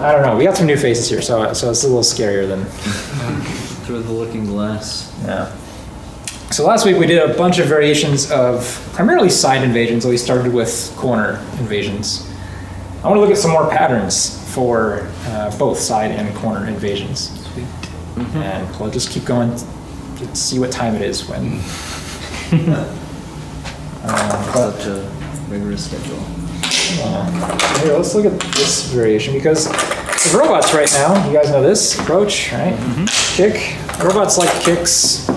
I don't know. We got some new faces here, so it's a little scarier than through the looking glass. Yeah. So last week we did a bunch of variations of primarily side invasions. So we started with corner invasions. I want to look at some more patterns for both side and corner invasions. Sweet. Mm-hmm. And we'll just keep going to see what time it is when. Such a rigorous schedule. Here, let's look at this variation because the robots right now, you guys know this approach, right? Mm-hmm. Kick. Robots like kicks,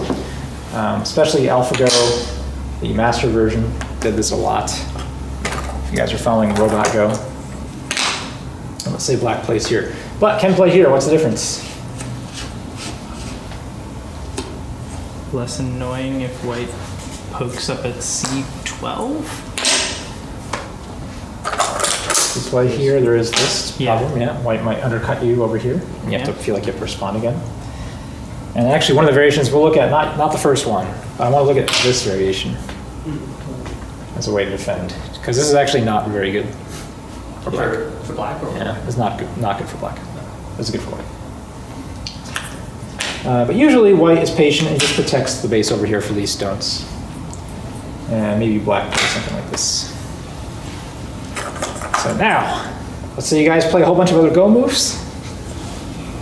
especially AlphaGo, the master version, did this a lot. If you guys are following Robot Go. And let's say black plays here. Black can play here. What's the difference? Less annoying if white pokes up at C12. You play here, there is this problem, yeah. White might undercut you over here, and you have to feel like you have to respond again. And actually, one of the variations we'll look at, not the first one, but I want to look at this variation as a way to defend, because this is actually not very good for black. For black? Or yeah, it's not good for black. It's good for white. But usually, white is patient and just protects the base over here for these stones. And maybe black plays something like this. So now, let's say you guys play a whole bunch of other go moves,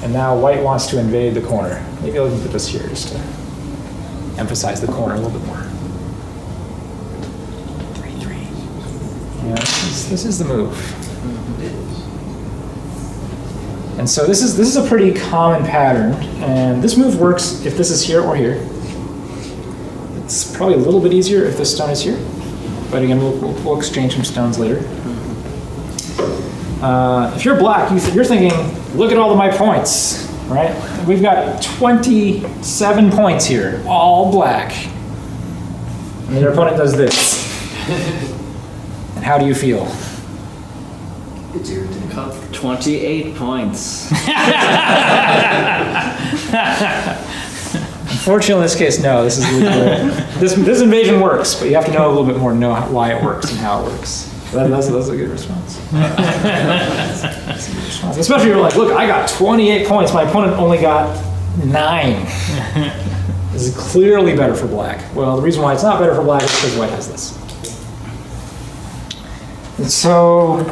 and now white wants to invade the corner. Maybe I'll put this here just to emphasize the corner a little bit more. 3-3. Yeah, this is the move. And so this is a pretty common pattern, and this move works if this is here or here. It's probably a little bit easier if this stone is here, but again, we'll exchange some stones later. If you're black, you're thinking, look at all of my points, right? We've got 27 points here, all black. And your opponent does this. And how do you feel? it's irritating. 28 points. Unfortunately, in this case, no. This is this invasion works, but you have to know a little bit more to know why it works and how it works. That's a good response. Especially if you're like, look, I got 28 points. My opponent only got 9. This is clearly better for black. Well, the reason why it's not better for black is because white has this. And so,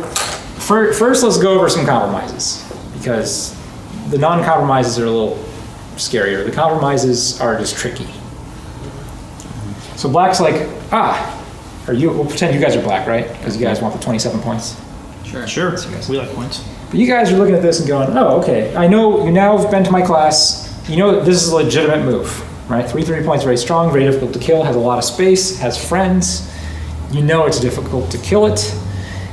first let's go over some compromises, because the non-compromises are a little scarier. The compromises are just tricky. So black's like, we'll pretend you guys are black, right? Because you guys want the 27 points. Sure. We like points. But you guys are looking at this and going, oh, okay. I know you now have been to my class. You know that this is a legitimate move, right? 3 points, very strong, very difficult to kill, has a lot of space, has friends. You know it's difficult to kill it.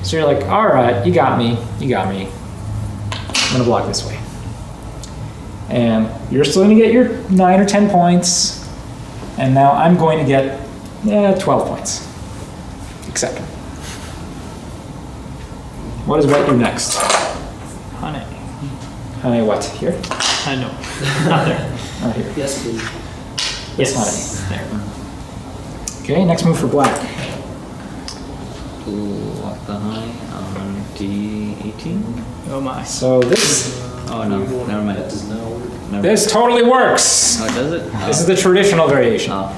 So you're like, all right, you got me. I'm gonna block this way. And you're still gonna get your 9 or 10 points. And now I'm going to get 12 points. Accept them. What does white do next? Honey. Honey what? Here? No. Not there. Not here. Yes, please. This Yes. honey. There. Okay, next move for black. Lock the high on D18. Oh my. So this Oh no, never mind. That does not work. this totally works. Oh, does it? Oh. This is the traditional variation. Oh,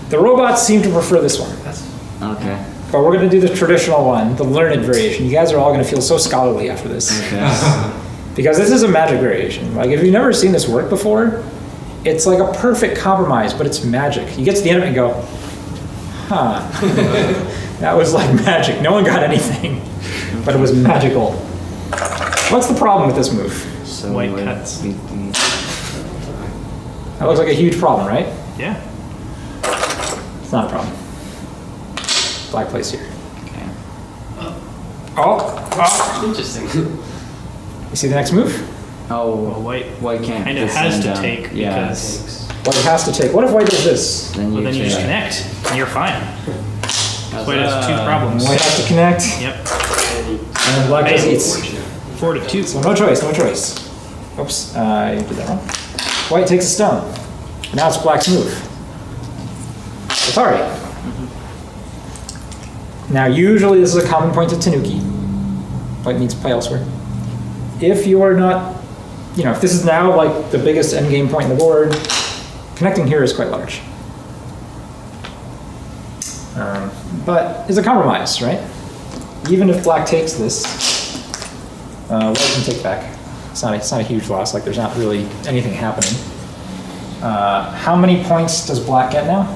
The robots seem to prefer this one. okay. But we're going to do the traditional one, the learned variation. You guys are all going to feel so scholarly after this. Okay. Because this is a magic variation. Like, if you've never seen this work before, it's like a perfect compromise, but it's magic. You get to the end of it and go, huh. That was like magic. No one got anything, but it was magical. What's the problem with this move? So White cuts. beat the- That looks like a huge problem, right? Yeah. It's not a problem. Black plays here. Okay. Oh. Interesting. You see the next move? Oh, Well, white white can't. kind of just has send to down. take Yeah. because White has to take. What if white does this? Then then you just take- connect and you're fine. How's White has 2 that? problems. White has to connect, Yep. and then black just eats. 4 to 2. So no choice, no choice. Oops, I did that wrong. White takes a stone. Now it's black's move. Atari. Now usually this is a common point to Tanuki. White needs to play elsewhere. If you are not, if this is now like the biggest endgame point in the board, connecting here is quite large. But it's a compromise, right? Even if black takes this, white can take back. It's not a huge loss, like there's not really anything happening. How many points does black get now?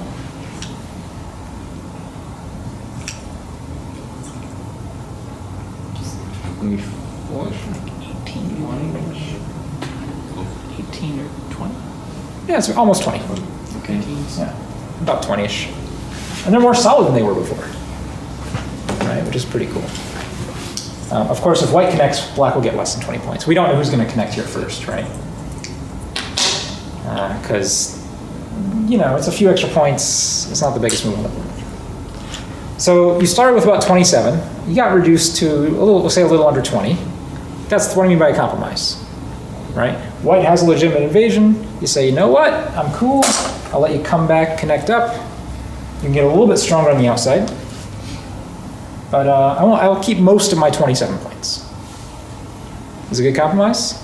Maybe 4. 18 or 20? Yeah, it's almost 20. Okay. Yeah, about 20-ish. And they're more solid than they were before, right? Which is pretty cool. Of course, if white connects, black will get less than 20 points. We don't know who's going to connect here first, right? Because, it's a few extra points. It's not the biggest move on the board. So you started with about 27. You got reduced to we'll say a little under 20. That's what I mean by a compromise, right? White has a legitimate invasion. You say, you know what? I'm cool. I'll let you come back, connect up. You can get a little bit stronger on the outside. But I'll keep most of my 27 points. Is it a good compromise?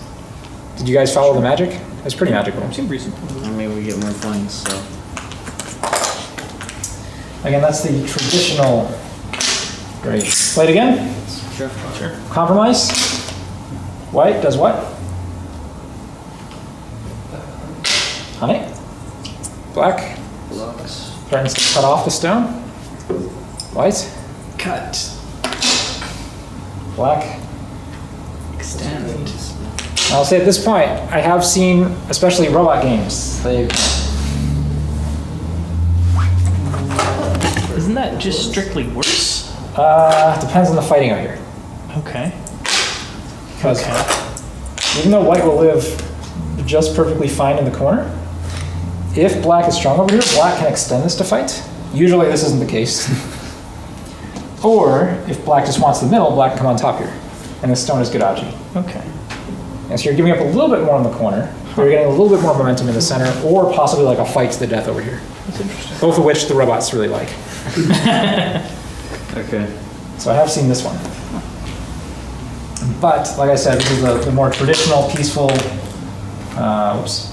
Did you guys follow the magic? It's pretty magical. Seemed reasonable. And maybe we get more points, so. Again, that's the traditional. Great. Play it again. Sure. Compromise. White does what? Honey. Black Blocks. threatens to cut off the stone. White. Cut. Black. Extend. I'll say at this point, I have seen, especially robot games, Isn't that just strictly worse? depends on the fighting out here. Okay. Because even though white will live just perfectly fine in the corner, if black is strong over here, black can extend this to fight. Usually this isn't the case. Or if black just wants the middle, black can come on top here. And the stone is good aji. Okay. And so you're giving up a little bit more in the corner. You're getting a little bit more momentum in the center, or possibly like a fight to the death over here. That's interesting. Both of which the robots really like. Okay. So I have seen this one. But, like I said, this is the more traditional, peaceful, whoops.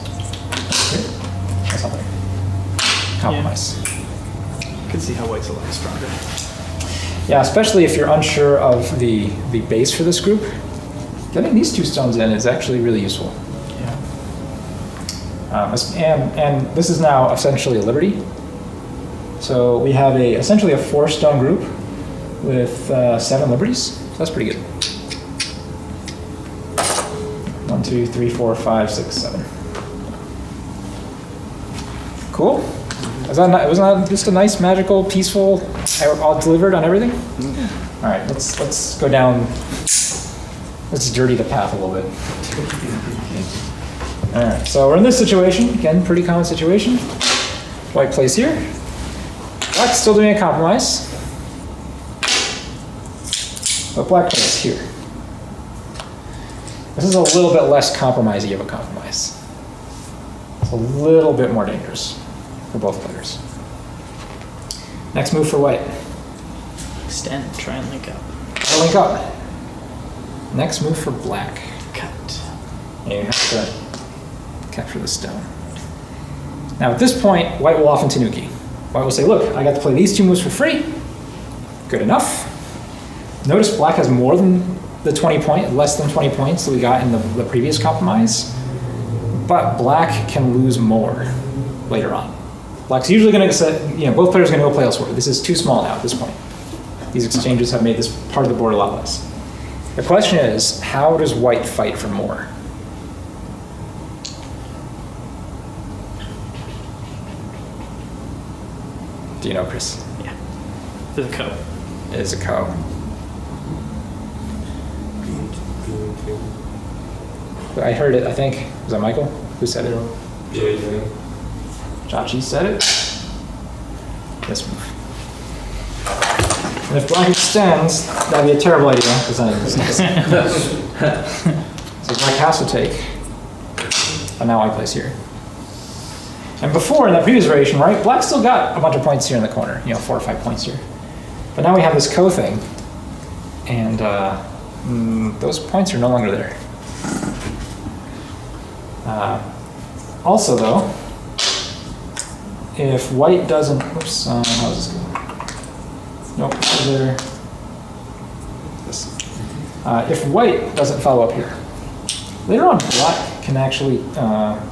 That's not there. Compromise. Could see how white's a lot stronger. Yeah, especially if you're unsure of the base for this group. Getting these two stones in is actually really useful. Yeah. And this is now essentially a liberty. So we have essentially a 4-stone group with 7 liberties. So that's pretty good. 1, 2, 3, 4, 5, 6, 7. Cool. Wasn't that just a nice, magical, peaceful, all delivered on everything? Mm-hmm. All right, let's go down. Let's dirty the path a little bit. All right, so we're in this situation. Again, pretty common situation. White plays here. Black's still doing a compromise. But black plays here. This is a little bit less compromisey of a compromise. It's a little bit more dangerous for both players. Next move for white. Extend. Try and link up. Link up. Next move for black. Cut. And you have to capture the stone. Now at this point, white will often tanuki. White will say, look, I got to play these 2 moves for free. Good enough. Notice black has more than the less than 20 points that we got in the previous compromise. But black can lose more later on. Black's usually going to say, both players are going to go play elsewhere. This is too small now at this point. These exchanges have made this part of the board a lot less. The question is, how does white fight for more? Do you know, Chris? Yeah. The co. It is a co. I heard it, I think. Was that Michael? Who said it? Yeah. Chachi said it. This move. And if black extends, that'd be a terrible idea, because then it's so black has to take. But now white plays here. And before, in that previous variation, right, black still got a bunch of points here in the corner, 4 or 5 points here. But now we have this ko thing, and those points are no longer there. Also, though, if white doesn't, oops, how's this go? Nope, there. This. If white doesn't follow up here, later on black can actually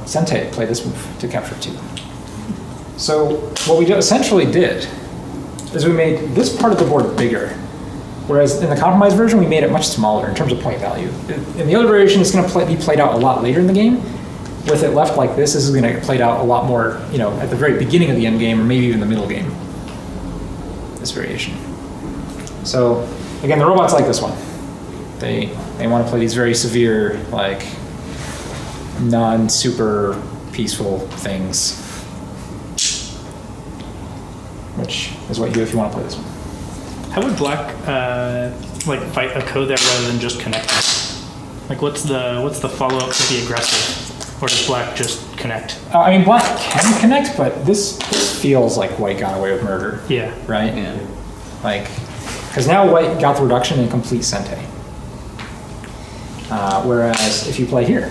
Sente play this move to capture 2. So what we essentially did is we made this part of the board bigger, whereas in the compromise version we made it much smaller in terms of point value. In the other variation, it's going to be played out a lot later in the game. With it left like this is going to get played out a lot more, at the very beginning of the end game, or maybe even the middle game. This variation. So again, the robots like this one. They want to play these very severe, like non-super peaceful things, which is what you do if you want to play this one. How would black fight a ko there rather than just connect? Like what's the follow up to the aggressive? Or does black just connect? I mean, black can connect, but this feels like white got away with murder. Yeah. Right? Yeah. Like, because now white got the reduction in complete Sente. Whereas if you play here,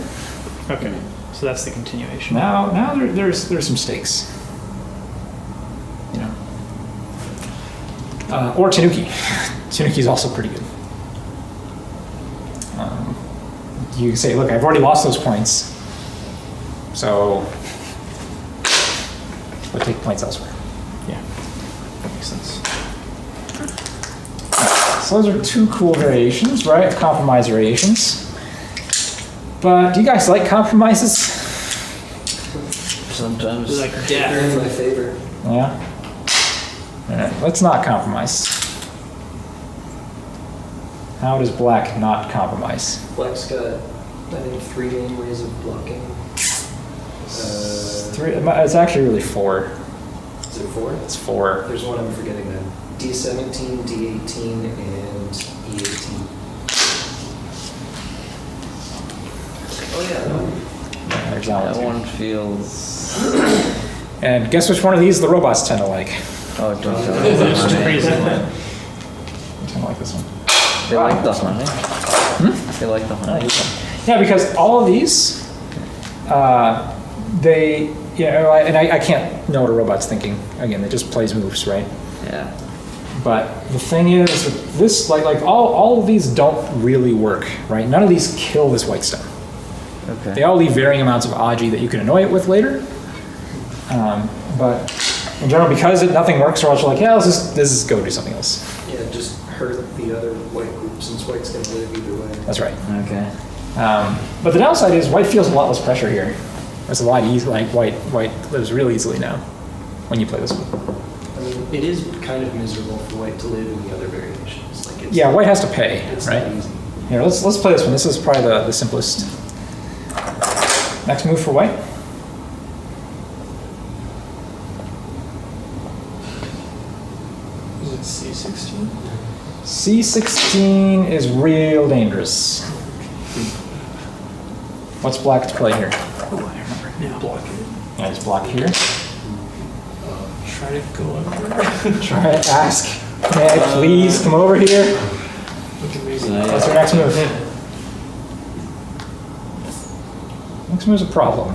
Okay. So that's the continuation. now there's some stakes. Or Tanuki. Tanuki's also pretty good. You say, look, I've already lost those points. So, we'll take points elsewhere. Yeah. That makes sense. So those are 2 cool variations, right? Compromise variations. But do you guys like compromises? Sometimes. Like They're in death. my favor. Yeah? All right, let's not compromise. How does black not compromise? Black's got, I think, 3 main ways of blocking. 3, it's actually really 4. Is it 4? It's 4. There's one I'm forgetting then. D17, D18, and E18. Oh yeah, that one. Yeah, there's that That one one feels. too. And guess which one of these the robots tend to like? Oh, don't tell me. It's just crazy. They tend to like this one. They like the honey. They like the honey. Yeah, because all of these, I can't know what a robot's thinking. Again, it just plays moves, right? Yeah. But the thing is, that this, like all of these don't really work, right? None of these kill this white stone. Okay. They all leave varying amounts of Aji that you can annoy it with later. But in general, because nothing works, we're also like, yeah, let's just go do something else. Yeah, just hurt the other white group since white's gonna live either way. That's right. Okay. But the downside is white feels a lot less pressure here. It's a lot easier, like white lives really easily now when you play this one. I mean, it is kind of miserable for white to live in the other variations. Like it's, Yeah, white has to pay, it's right? not easy. Here, let's play this one. This is probably the simplest. Next move for white. Is it C16? C16 is real dangerous. What's black to play here? Oh, I remember now. Block it. Yeah, just block here. Try to go under. Try to ask. May I please come over here? What's your next move? Next move's a problem.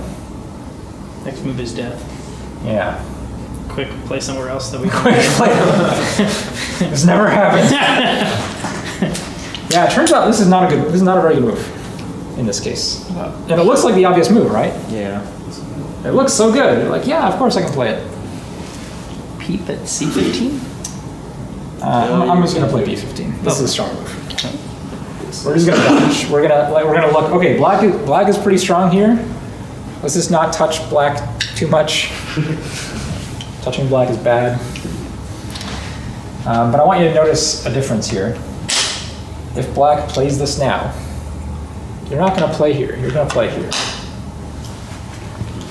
Next move is death. Yeah. Quick, play somewhere else that we Quick can. play. This never happened. Yeah, it turns out this is not a very good move in this case. And it looks like the obvious move, right? Yeah. It looks so good. You're like, yeah, of course I can play it. Peep at C15? I'm just gonna play B15. This is a strong move. We're just gonna dodge. We're gonna look. Okay, black is pretty strong here. Let's just not touch black too much. Touching black is bad. But I want you to notice a difference here. If black plays this now, you're not gonna play here. You're gonna play here.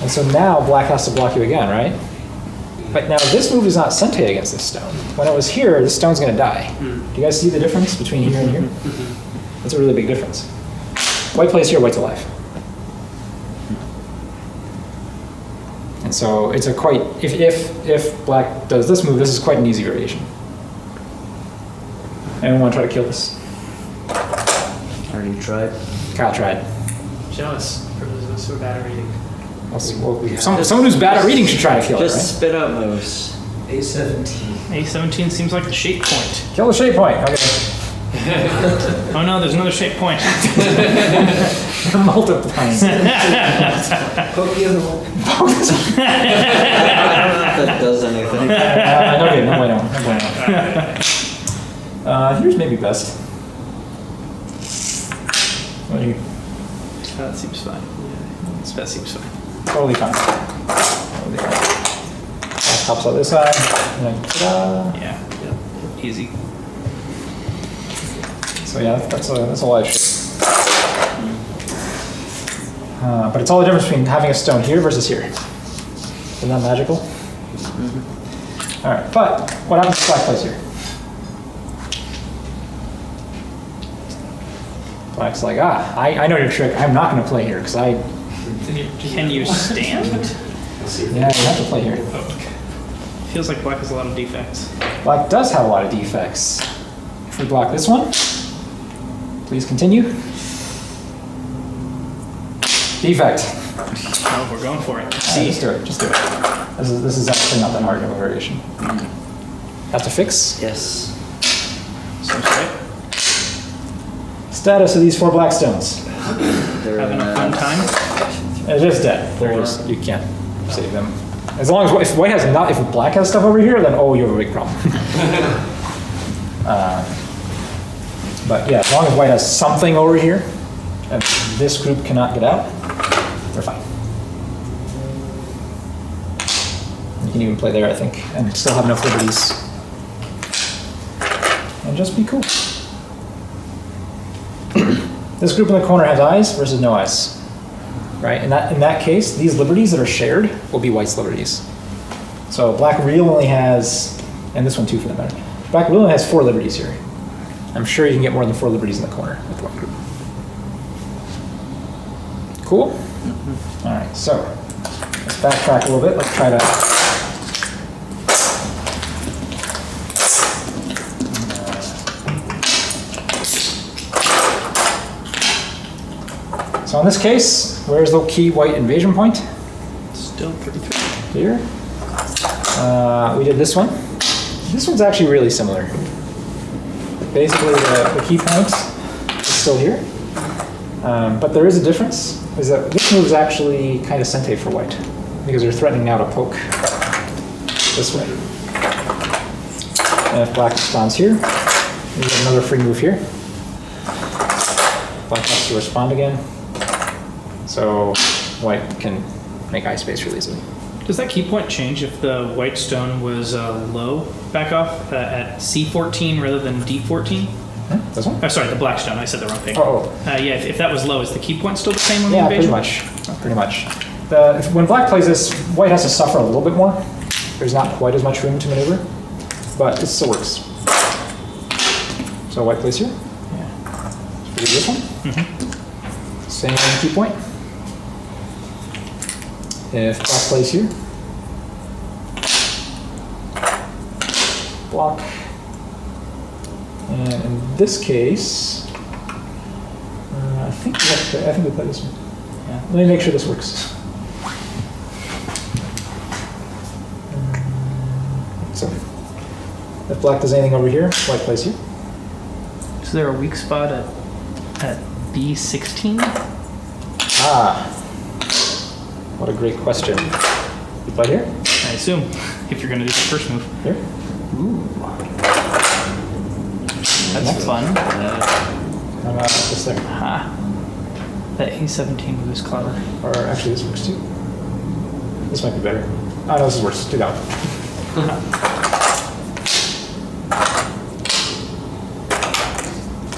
And so now black has to block you again, right? But now this move is not sente against this stone. When it was here, this stone's going to die. Do you guys see the difference between here and here? That's a really big difference. White plays here, white's alive. And so it's a quite, if black does this move, this is quite an easy variation. Anyone want to try to kill this? Already tried. Kyle tried. Jealous for those of us who are bad at reading. Someone who's bad at reading should try to kill it, Just right? spit out moves. A17. A17 seems like the shape point. Kill the shape point. Okay. Oh no, there's another shape point. You're multiplying. Poke the other one. I don't know if that does anything. Okay, no bueno. Here's maybe best. What do you? That seems fine. Yeah, that seems fine. Totally fine. Totally fine. That pops out this side. And then, ta-da. Yeah, easy. So yeah, that's a lot of shit. But it's all the difference between having a stone here versus here. Isn't that magical? All right, but what happens if black plays here? Black's like, I know your trick. I'm not going to play here because I. Can you stand? Yeah, you have to play here. Feels like black has a lot of defects. Black does have a lot of defects. If we block this one, please continue. Defect. Oh, we're going for it. Yeah, just do it. Just do it. This is actually not that hard of a variation. Have to fix. Yes. Seems right. Status of these 4 black stones. They're Having a fun time. It is dead. They're just, you can't save them. As long as if white has not, if black has stuff over here, then oh, you have a big problem. But yeah, as long as white has something over here, and this group cannot get out, they're fine. You can even play there, I think, and still have enough liberties, and just be cool. This group in the corner has eyes versus no eyes, right? In that case, these liberties that are shared will be white's liberties. So black real only has, and this one too for the matter, black real only has 4 liberties here. I'm sure you can get more than 4 liberties in the corner with one group. Cool? All right, so let's backtrack a little bit. Let's try to so in this case, where's the key white invasion point? Still 33. Here. We did this one. This one's actually really similar. Basically, the key point is still here. But there is a difference, is that this move is actually kind of sente for white, because they're threatening now to poke this way. And if black responds here, we get another free move here. Black has to respond again. So white can make eye space really easily. Does that key point change if the white stone was low back off at C14 rather than D14? This one? Oh, sorry, the black stone. I said the wrong thing. Oh. Yeah, if that was low, is the key point still the same on the Yeah, invasion? pretty much. When black plays this, white has to suffer a little bit more. There's not quite as much room to maneuver, but it still works. So white plays here. Yeah. So we do this one. Same key point. If black plays here, block. And in this case, I think we play this one. Yeah. Let me make sure this works. So, if black does anything over here, white plays here. Is there a weak spot at B16? Ah, what a great question. You play here? I assume, if you're going to do the first move. Here? Ooh. That's fun. How about this there? Ha. That A17 move is clever. Or actually, this works too. This might be better. Oh, no, this is worse. Do that one.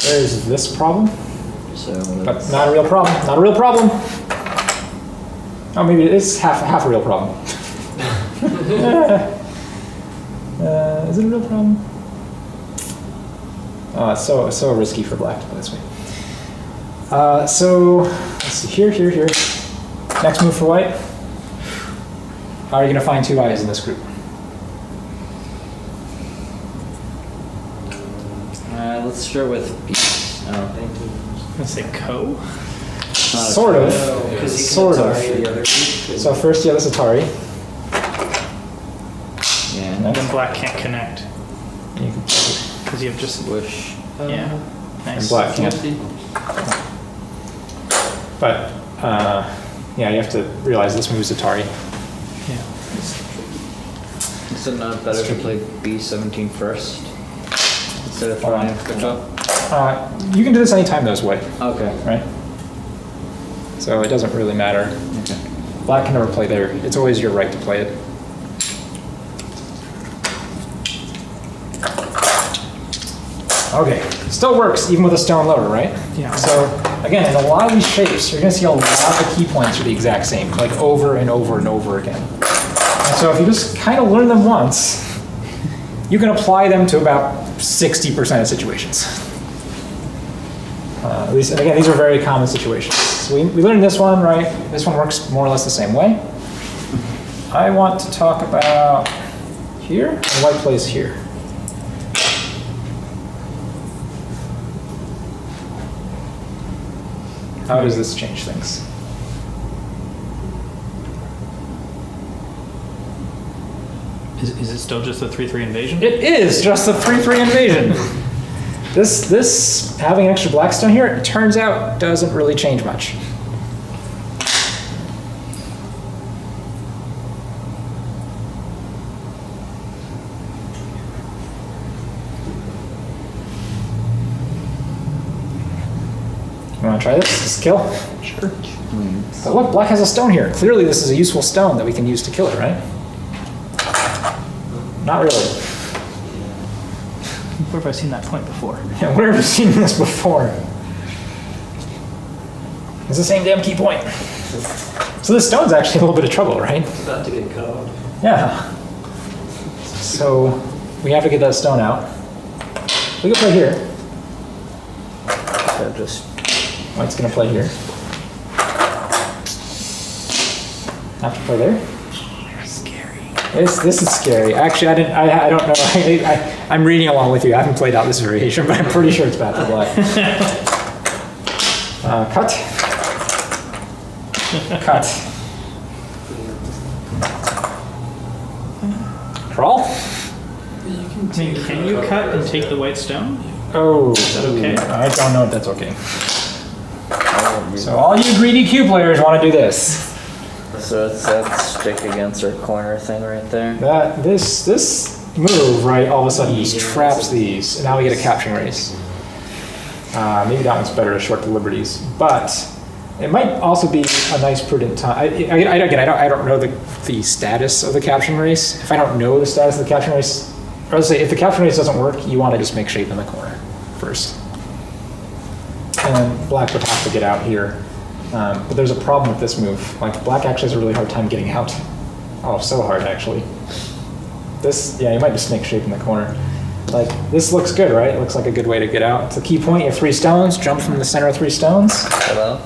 There's this problem, So but not a real problem. Not a real problem. Oh, maybe it is half a real problem. Is it a real problem? Oh, it's so risky for black to play this way. So, let's see, here. Next move for white. How are you going to find two eyes in this group? Let's start with B. Let's say co. Sort of. Because you Sort can of. Atari the other group. So first, yeah, this Atari. Yeah. And then black can't connect You can, because you have just Wish. yeah. and Nice. black can't. But, yeah, you have to realize this move's Atari. Yeah. Is it not better to play B17 first? Instead of throwing a bishop? You can do this anytime though, as white, Okay. right? So it doesn't really matter. Okay. Black can never play there. It's always your right to play it. Okay, still works even with a stone lower, right? Yeah. So again, in a lot of these shapes, you're gonna see a lot of key points are the exact same, like over and over and over again. And so if you just kind of learn them once, you can apply them to about 60% of situations. At least, and again, these are very common situations. So we learned this one, right? This one works more or less the same way. I want to talk about here, and white plays here. How does this change things? Is it still just a 3/3 invasion? It is just a 3/3 invasion. This having an extra black stone here, it turns out doesn't really change much. You want to try this? This kill? Sure. But look, black has a stone here. Clearly this is a useful stone that we can use to kill it, right? Not really. Where have I seen that point before? Yeah, where have you seen this before? It's the same damn key point. So this stone's actually in a little bit of trouble, right? It's about to get caught. Yeah. So we have to get that stone out. We can play here. So just White's gonna play here. Have to play there. Scary. This is scary. Actually, I don't know. I'm reading along with you. I haven't played out this variation, but I'm pretty sure it's bad for black. Cut. Cut. Crawl. I mean, can you cut and take the white stone? Oh. Is that okay? I don't know if that's okay. So all you greedy Q players want to do this. so it's that stick against our corner thing right there. This move, right, all of a sudden just traps these, and now we get a capturing race. Maybe that one's better to short the liberties, but it might also be a nice prudent time. I don't know the status of the capturing race. If I don't know the status of the capturing race, or let's say if the capturing race doesn't work, you want to just make shape in the corner first. And then black would have to get out here. But there's a problem with this move. Like, black actually has a really hard time getting out. Oh, so hard, actually. This, yeah, you might just make shape in the corner. Like, this looks good, right? It looks like a good way to get out. It's a key point. You have 3 stones. Jump from the center of 3 stones. Hello?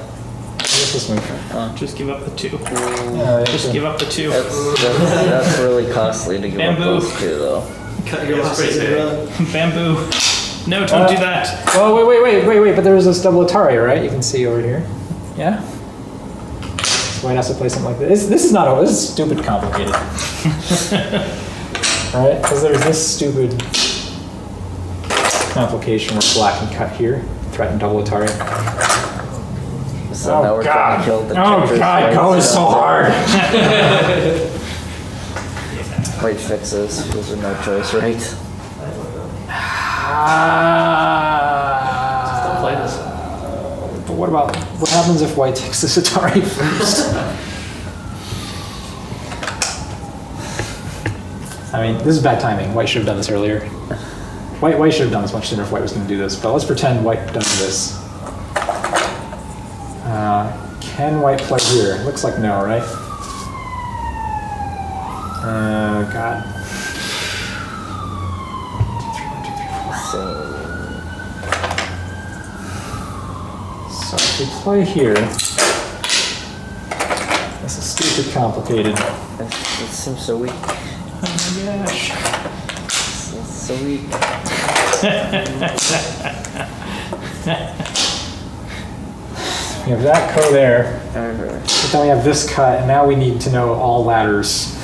What's this move? Just give up the 2. Yeah, Just give up the 2. That's really costly to give up Bamboo. those two, though. Cut your losses and run. Bamboo. No, don't do that. Well, wait. But there's this double Atari, right? You can see over here. Yeah? So white has to play something like this. This is stupid complicated. Right? Because there's this stupid complication where black can cut here, threaten double Atari. So now we're trying to kill the checkers, God, right? go is so hard. White fixes. Those are no choice, right? Don't play this. But what happens if white takes this Atari first? I mean, this is bad timing. White should have done this earlier. White should have done this much sooner if white was going to do this, but let's pretend white does this. Can white play here? Looks like no, right? God. we play here, this is stupid complicated. That seems so weak. Oh my gosh. It's so weak. We have that co there, Alright. but then we have this cut, and now we need to know all ladders.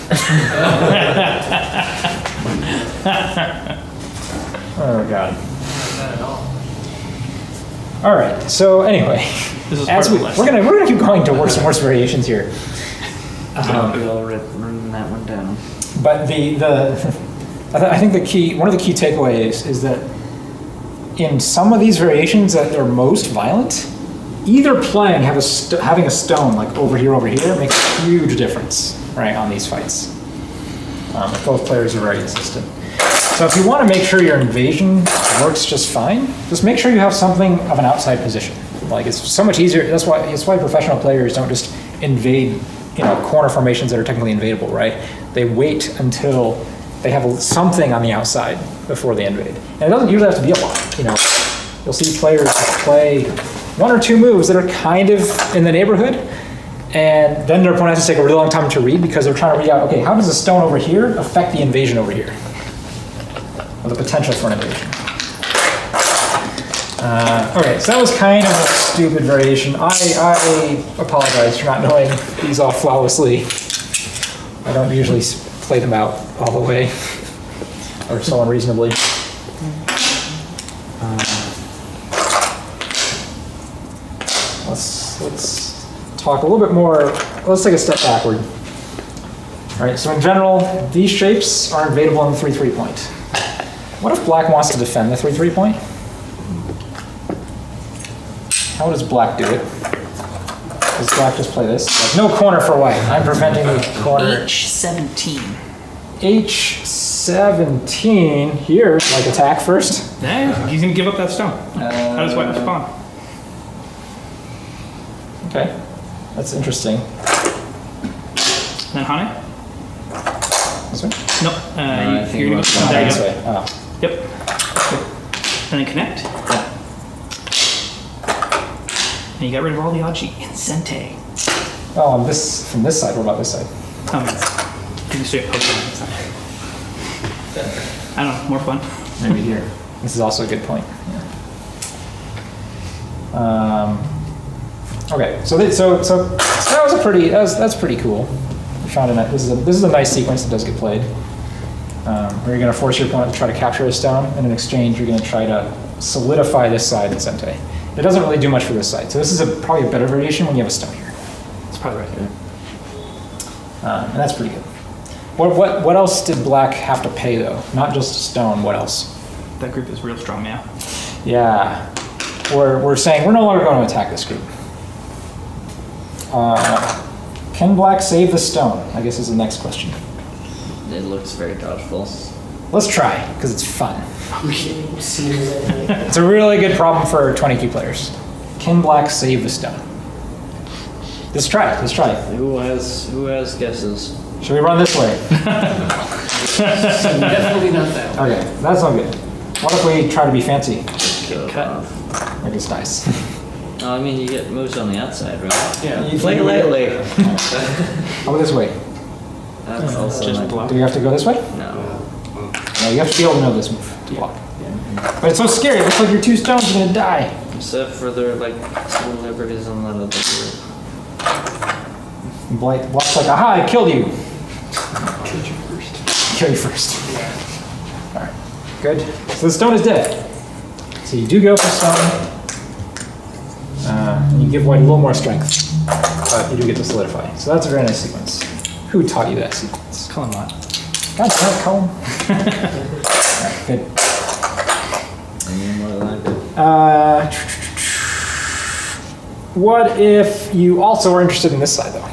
Oh god. Not at all. All right. So anyway, This is as part of the we're lesson. gonna keep going to worse and worse variations here. We'll run that one down. But I think one of the key takeaways is that in some of these variations that are most violent, either playing having a stone like over here makes a huge difference, right, on these fights. If both players are very insistent. So if you want to make sure your invasion works just fine, just make sure you have something of an outside position. Like it's so much easier. That's why professional players don't just invade, corner formations that are technically invadable, right? They wait until they have something on the outside before they invade. And it doesn't usually have to be a lot. You'll see players play one or two moves that are kind of in the neighborhood, and then their opponent has to take a really long time to read because they're trying to read out, okay, how does the stone over here affect the invasion over here? Or the potential for an invasion. Okay, so that was kind of a stupid variation. I apologize for not knowing these all flawlessly. I don't usually play them out all the way, or so unreasonably. Let's talk a little bit more. Let's take a step backward. All right, so in general, these shapes are invadable on the 3-3 point. What if black wants to defend the 3-3 point? How does black do it? Does black just play this? Like, no corner for white. I'm preventing the corner. H17. H17 here, like attack first. Yeah, he's gonna give up that stone. How does white respond? Okay, that's interesting. Then Hane? This way? No, I think you're gonna we'll go go there you This go. way. Oh. Yep. And then connect. And you got rid of all the Aji in Sente. Oh, on this from this side. What about this side? You can straight poke on that side. I don't know, more fun. Maybe here. This is also a good point. Yeah. Okay, so that was that's pretty cool. We found this is a nice sequence that does get played. Where you're going to force your opponent to try to capture a stone, and in exchange you're going to try to solidify this side in Sente. It doesn't really do much for this side, so this is probably a better variation when you have a stone here. That's probably right. And that's pretty good. What else did black have to pay though? Not just a stone. What else? That group is real strong, yeah. Yeah, we're saying we're no longer going to attack this group. Can black save the stone? I guess is the next question. It looks very dodgeful. Let's try, because it's fun. See that? It's a really good problem for 20Q players. Can black save the stone? Let's try it. Who has guesses? Should we run this way? Definitely not that one. Okay, that's not good. What if we try to be fancy? Kill Cut. off. Like it's nice. Oh, I mean, you get moves on the outside, right? Yeah. You Play can- lightly. How about this way? That's also Just like, block. Do we have to go this way? no. No, you have to be able to know this move to block. But it's so scary. It looks like your two stones are gonna die. Except for their like little liberties on that other group. Black's like, aha, I killed you. Kill you first. All right, good. So the stone is dead. So you do go for stone. And you give white a little more strength, but you do get to solidify. So that's a very nice sequence. Who taught you that sequence? Call him that. God damn it, Colin. All right, good. More than I did. What if you also are interested in this side, though?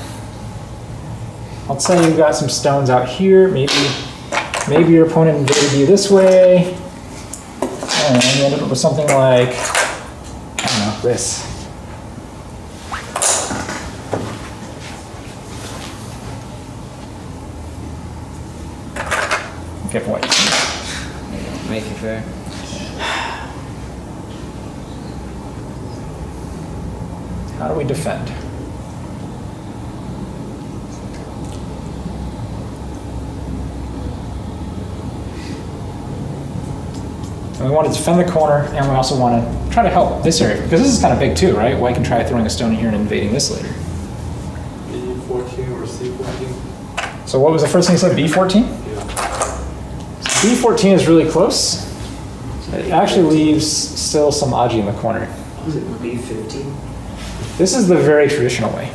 Let's say you've got some stones out here. Maybe your opponent invaded you this way, and you ended up with something like, I don't know, this. Okay, for white. Make it fair. How do we defend? And we want to defend the corner, and we also want to try to help this area, because this is kind of big too, right? White can try throwing a stone in here and invading this later. B14 or C14? So what was the first thing you said, B14? Yeah. B14 is really close. It actually leaves still some Aji in the corner. Was it B15? This is the very traditional way.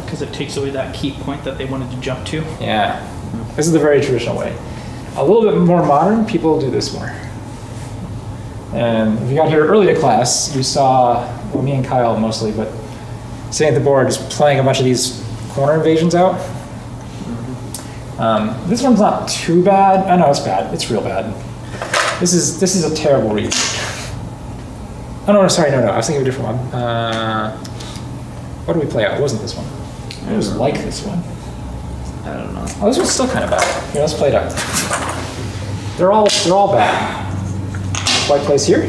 Because it takes away that key point that they wanted to jump to. Yeah, this is the very traditional way. A little bit more modern, people do this more. And if you got here early to class, you saw, well, me and Kyle mostly, but sitting at the board just playing a bunch of these corner invasions out. This one's not too bad. I know it's bad. It's real bad. This is a terrible read. Oh no, sorry, no. I was thinking of a different one. What did we play out? It wasn't this one. It was like this one. I don't know. Oh, this one's still kind of bad. Here, let's play it out. They're all bad. White plays here.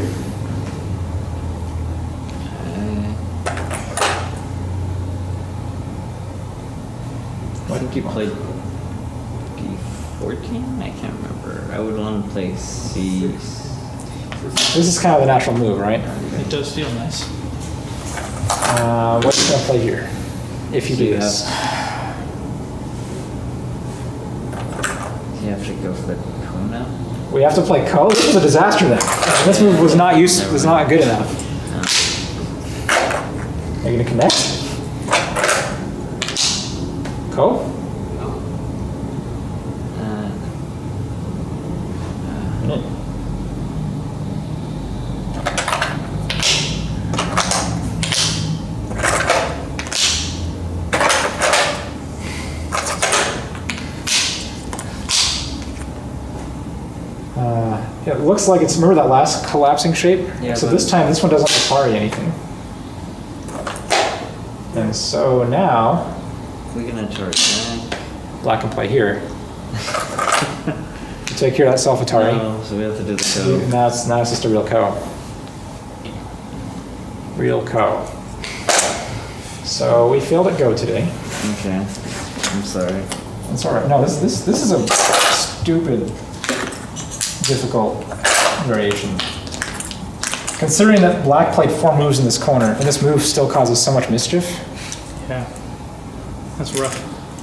I think you played D14? I can't remember. I would want to play C. This is kind of the natural move, right? It does feel nice. What are you going to play here? If you do You this. You have to go for the Ko now? We have to play Ko? This was a disaster then. This move was not good enough. Are you going to connect? Ko? It looks like it's, remember that last collapsing shape? Yeah, so but- this time, this one doesn't require anything. And so now, We're gonna charge that. black can play here. You take care of that self-Atari. No, so we have to do the Ko. Now it's just a real Ko. Real Ko. So we failed at Go today. Okay. I'm sorry. That's all right. No, this is a stupid, difficult variation. Considering that black played 4 moves in this corner, and this move still causes so much mischief, Yeah. That's rough.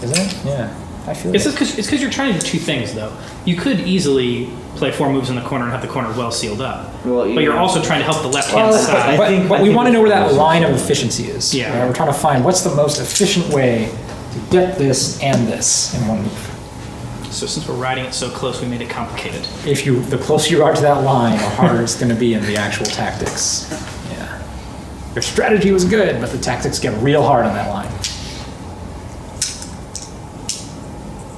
isn't it? Yeah, I feel It's it. because you're trying to do two things, though. You could easily play 4 moves in the corner and have the corner well sealed up. Well, But you're also trying to help the left-hand side. But we want to know where that line of efficiency is. Yeah. Right? We're trying to find what's the most efficient way to get this and this in one move. So since we're riding it so close, we made it complicated. The closer you are to that line, the harder it's going to be in the actual tactics. Yeah. Your strategy was good, but the tactics get real hard on that line.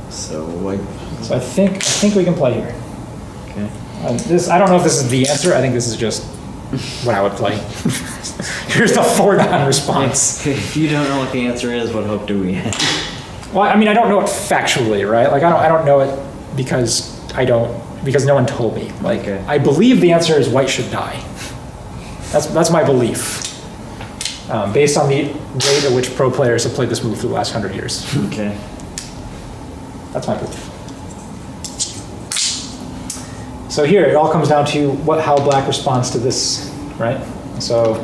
So white. So I think we can play here. Okay. I don't know if this is the answer. I think this is just what I would play. Here's the foregone response. If you don't know what the answer is, what hope do we have? Well, I mean, I don't know it factually, right? Like, I don't know it because no one told me. Like, Okay. I believe the answer is white should die. That's my belief, based on the rate at which pro players have played this move for the last 100 years. Okay. That's my belief. So here, it all comes down to how black responds to this, right? So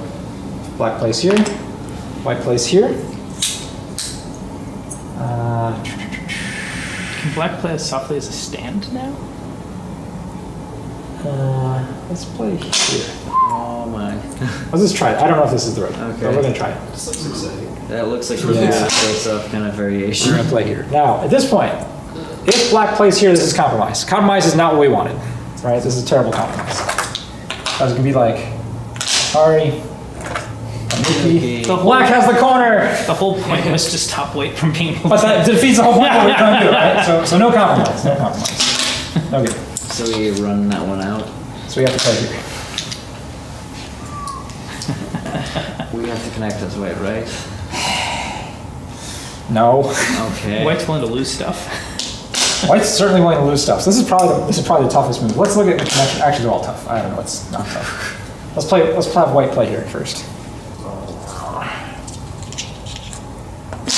black plays here, white plays here. Can black play as softly as a stand now? Let's play here. Oh my. Let's just try it. I don't know if this is the right one, Okay. but we're gonna try it. This looks exciting. That looks like a Yeah. face-up kind of variation. We're gonna play here. Now, at this point, if black plays here, this is compromise. Compromise is not what we wanted, right? This is a terrible compromise. I was gonna be like, sorry, Sibicky. The Black has the corner! The whole point was to stop white from being able But to. that defeats the whole point of what we're trying to do, right? So no compromise, no compromise. Okay, So we run that one out. so we have to play here. We have to connect as white, right? No. Okay. White's willing to lose stuff. White's certainly willing to lose stuff. So this is probably the toughest move. Let's look at the connection. Actually, they're all tough. I don't know what's not tough. Let's have white play here first.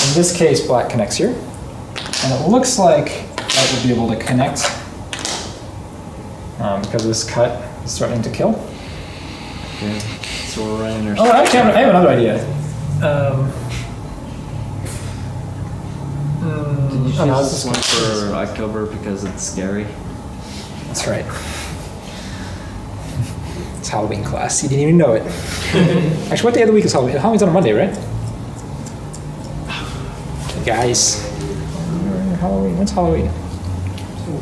In this case, black connects here. And it looks like white will be able to connect because this cut is threatening to kill. Okay. So we're running our. Oh, actually, I have another idea. Did you choose oh, no, this one for October because it's scary? That's right. It's Halloween class. You didn't even know it. Actually, what day of the week is Halloween? Halloween's on a Monday, right? Guys. Halloween. When's Halloween?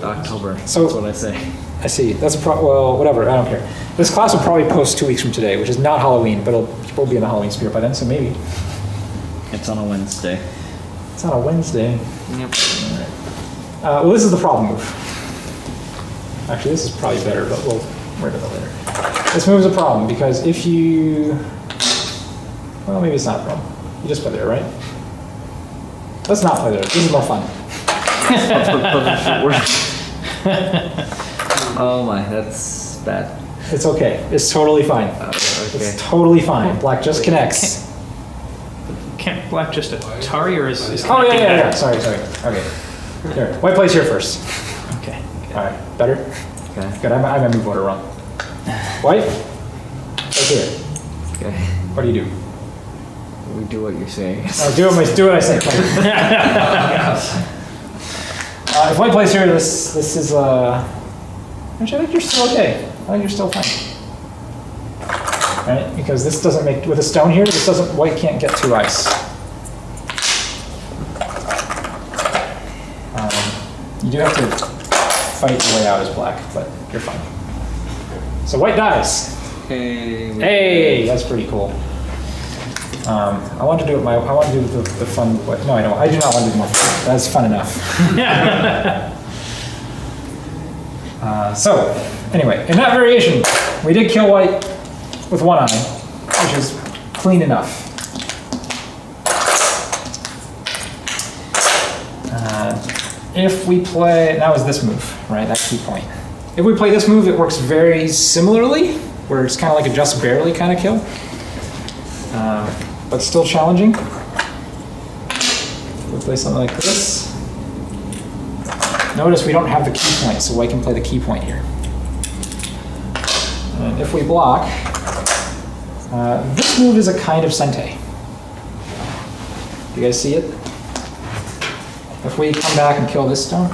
October. So- That's what I say. I see. That's well, whatever. I don't care. This class will probably post 2 weeks from today, which is not Halloween, but it'll be in the Halloween spirit by then, so maybe. It's on a Wednesday. It's on a Wednesday. Yep. Well, this is the problem move. Actually, this is probably better, but we'll worry about that later. This move is a problem because if you... Well, maybe it's not a problem. You just play there, right? Let's not play there. This is more fun. Oh my, that's bad. It's okay. It's totally fine. Okay. It's totally fine. Black just connects. Can't black just Atari or is Oh, connecting yeah. better? Sorry. Okay. Here. White plays here first. Okay. All right. Better? Okay. Good. I might move order wrong. White? Right here. Okay. What do you do? We do what you're saying. Do what I say. If white plays here, this is actually, I think you're still okay. I think you're still fine. Right? Because this doesn't make with a stone here. This doesn't. White can't get 2 ice. You do have to fight your way out as black, but you're fine. So white dies. Okay. Hey, that's pretty cool. I want to do it. I want to do the fun. No, I don't. I do not want to do more fun. That's fun enough. So, anyway, in that variation, we did kill white with 1 eye, which is clean enough. If we play, that was this move, right? That key point. If we play this move, it works very similarly, where it's kind of like a just barely kind of kill, but still challenging. We play something like this. Notice we don't have the key point, so white can play the key point here. And if we block, this move is a kind of sente. Do you guys see it? If we come back and kill this stone,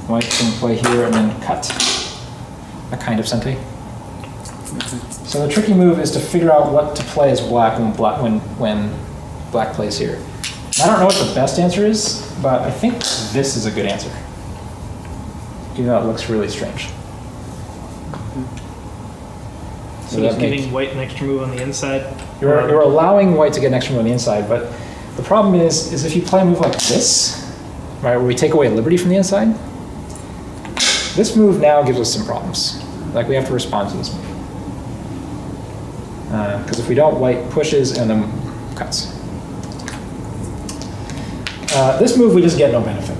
white can play here and then cut. A kind of sente. So the tricky move is to figure out what to play as black when black plays here. And I don't know what the best answer is, but I think this is a good answer. Even though it looks really strange. So he's giving white an extra move on the inside. You're allowing white to get an extra move on the inside, but the problem is if you play a move like this, right, where we take away liberty from the inside, this move now gives us some problems. Like we have to respond to this move. Because if we don't, white pushes and then cuts. This move we just get no benefit.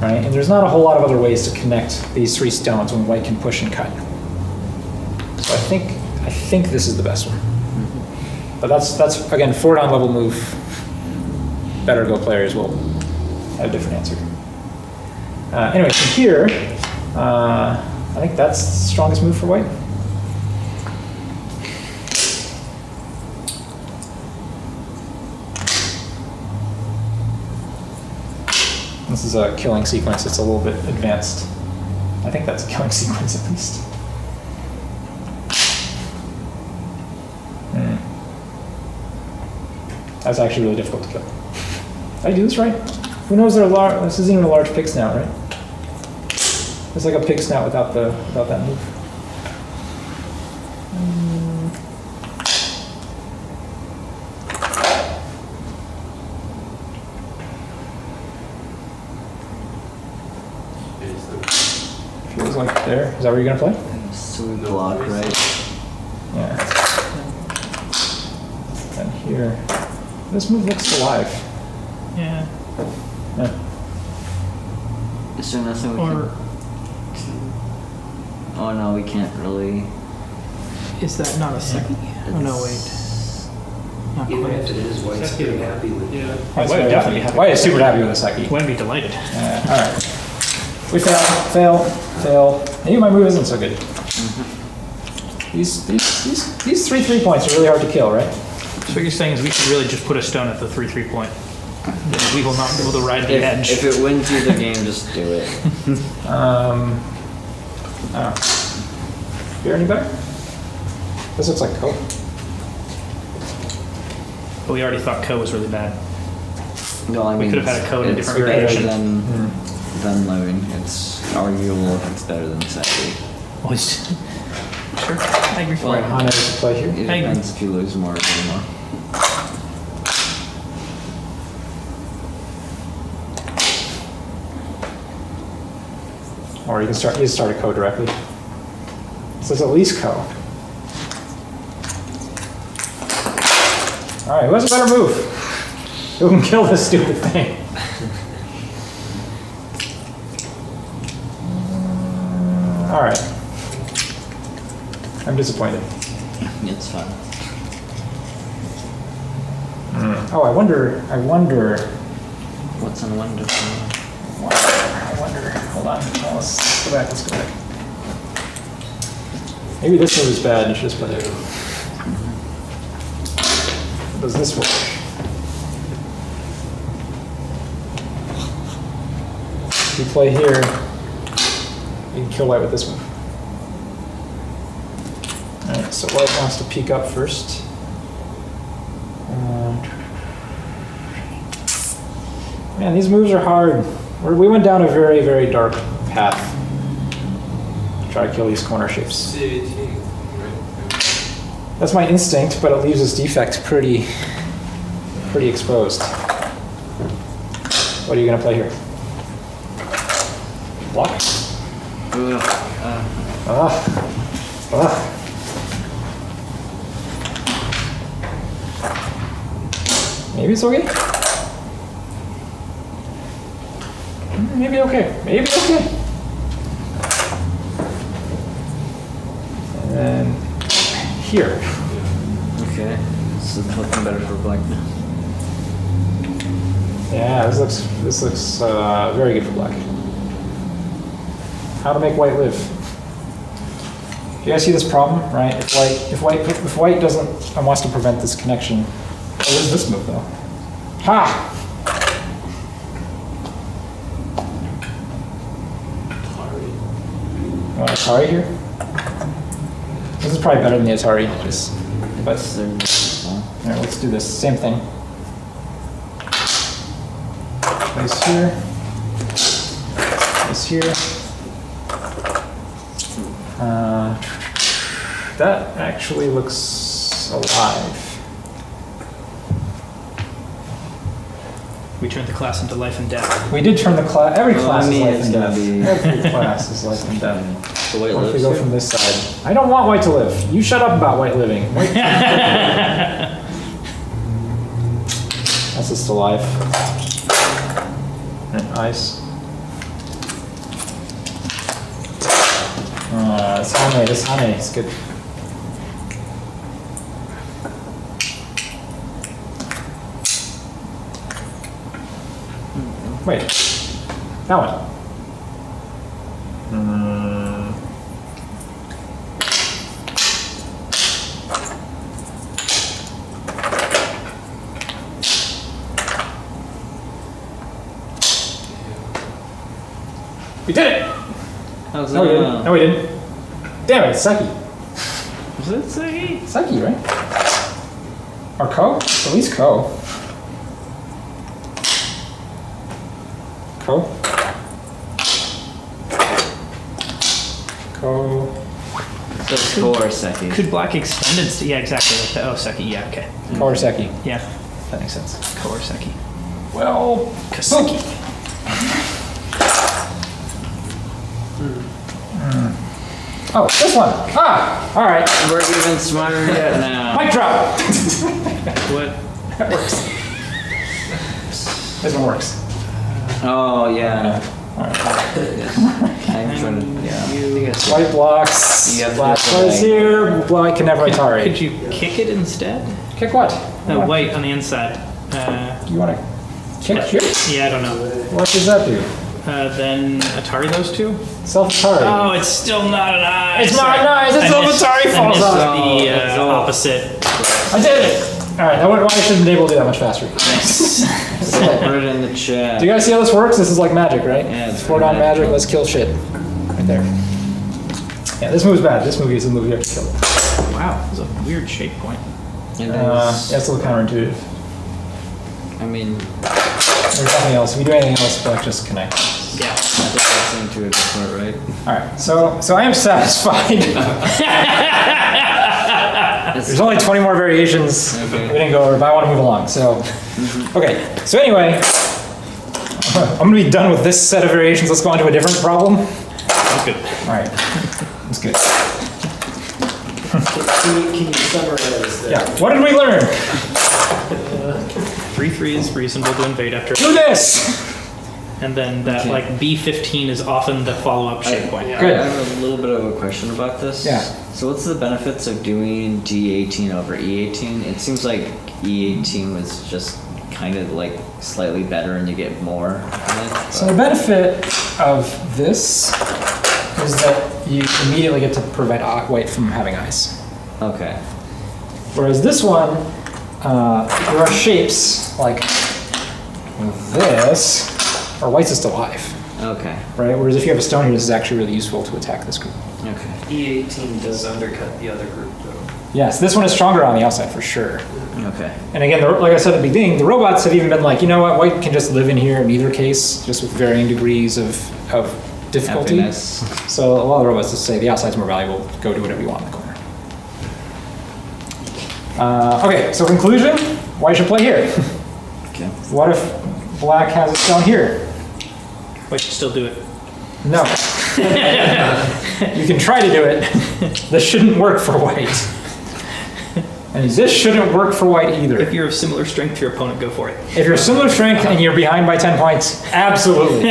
Right? And there's not a whole lot of other ways to connect these 3 stones when white can push and cut. So I think this is the best one. But that's again, 4-down level move. Better Go players will have a different answer. Anyway, from here, I think that's the strongest move for white. This is a killing sequence. It's a little bit advanced. I think that's a killing sequence at least. That's actually really difficult to kill. Did I do this right? Who knows they're large? This isn't even a large pig snout, right? It's like a pig snout without that move. Feels like there. Is that where you're gonna play? So we block, right? Yeah. And here, this move looks alive. Yeah. Yeah. Is there nothing we Or can... Oh no, we can't really... is that not a second? Oh no, wait. Even if it is White's pretty happy with Yeah. White's White very definitely happy. happy. White is super happy with the Seki. Wouldn't be delighted. All right. We fail. Maybe my move isn't so good. These 3 points are really hard to kill, right? So what you're saying is we should really just put a stone at the 3 point. We will not be able to ride the edge. If it wins you the game, just do it. Oh. Here any better? This looks like Coke. But we already thought Co was really bad. No, I We mean, could have had a code in it's different better variation. than Loon. It's arguable if it's better than Seki. Always. Sure, I agree. Well, Hana is to play here. It I- depends if you lose more or win more. Or you can start a Co directly. So it's at least Co. All right, who has a better move? Who can kill this stupid thing? All right. I'm disappointed. It's fun. Oh, I wonder. What's on wonderful? Hold on. Oh, let's go back. Maybe this move is bad. You should just play it. Does this work? If you play here, you can kill White with this move. Alright, so White wants to peek up first. Man, these moves are hard. We went down a very, very dark path to try to kill these corner shapes. C18, right? That's my instinct, but it leaves this defect pretty exposed. What are you gonna play here? Block? Maybe it's okay? Maybe okay. And then here. Okay, so it's looking better for black now. Yeah, this looks very good for black. How to make White live? Do you guys see this problem, right? If White doesn't and wants to prevent this connection, what is this move though? Ha! You want Atari here? This is probably better than the Atari. But all right, let's do this. Same thing. Place here. Place here. That actually looks alive. We turned the class into life and death. We did turn the class. Every Well, class I mean, is life it's and gonna death. be- Every class is life and death. The White What if we lives go here? from this side? I don't want White to live. You shut up about White living. That's just alive. And ice. This Hane is good. Wait, that one. We did it! How's No, we didn't. No, we didn't. Damn it, it's Seki. Was it Seki? Seki, right? Or Ko? At least Ko. Ko? Ko. So it's Ko or Seki. Could black extend it? Yeah, exactly. Like that. Oh, Seki. Yeah, okay. Ko or Seki. Yeah, that makes sense. Ko or Seki. Well, Kaseki. oh, this one. Ah, all right. We're even smarter yet now. Mic drop. What? That works. This one works. Oh, yeah. All right. I I'm trying to, yeah. I think it's- White blocks. You have to Black do plays something. here. Black can never Could Atari. you kick it instead? Kick what? No, white on the inside. You want to kick here? Yeah, I don't know. What does that do? Then Atari those two? Self-Atari. Oh, it's still not an eye. It's not an eye, it's a self-Atari falls I off. missed the opposite. I did it! Alright, I shouldn't be able to do that much faster. Put it in the chat. Do you guys see how this works? This is like magic, right? Yeah, it's 4 down very magic, magical. let's kill shit. Right there. Yeah, this move's bad. This move is a move you have to kill. Wow, it's a weird shape point. And Yeah, it's a little counterintuitive. I mean, There's nothing else. If you do anything else, but just connect. Yeah. I think that's intuitive part, right? Alright, so I am satisfied. There's only 20 more variations. Okay. We didn't go over, but I want to move along. So, okay. So anyway, I'm gonna be done with this set of variations. Let's go on to a different problem. Good. All right, that's good. Can you summarize that? Yeah. What did we learn? 3-3 is reasonable to invade after, Do this. and then that like B15 is often the follow-up shape point. Good. I have a little bit of a question about this. Yeah. So what's the benefits of doing D18 over E18? It seems like E18 was just kind of like slightly better and you get more. So the benefit of this is that you immediately get to prevent white from having eyes. Okay. Whereas this one, there are shapes like this, or white's just alive, Okay. right? Whereas if you have a stone here, this is actually really useful to attack this group. Okay. E18 does undercut the other group, though. Yes, this one is stronger on the outside for sure. Okay. And again, like I said at the beginning, the robots have even been like, you know what, white can just live in here in either case, just with varying degrees of difficulty. Happiness. So a lot of the robots just say the outside's more valuable, go do whatever you want in the corner. Okay, so conclusion, white should play here. Okay. What if black has a stone here? White should still do it. No. You can try to do it. This shouldn't work for white. And this shouldn't work for white either. If you're of similar strength to your opponent, go for it. If you're similar strength and you're behind by 10 points, absolutely.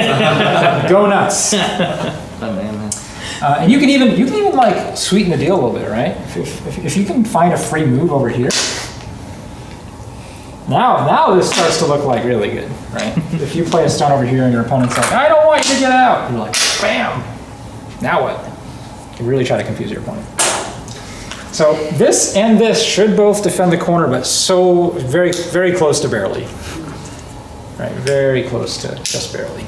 Go nuts. Oh, man. And you can even like sweeten the deal a little bit, right? If you can find a free move over here, now this starts to look like really good, right? If you play a stone over here and your opponent's like, I don't want you to get out, you're like, bam. Now what? You really try to confuse your opponent. So this and this should both defend the corner, but so very, very close to barely. Right, very close to just barely.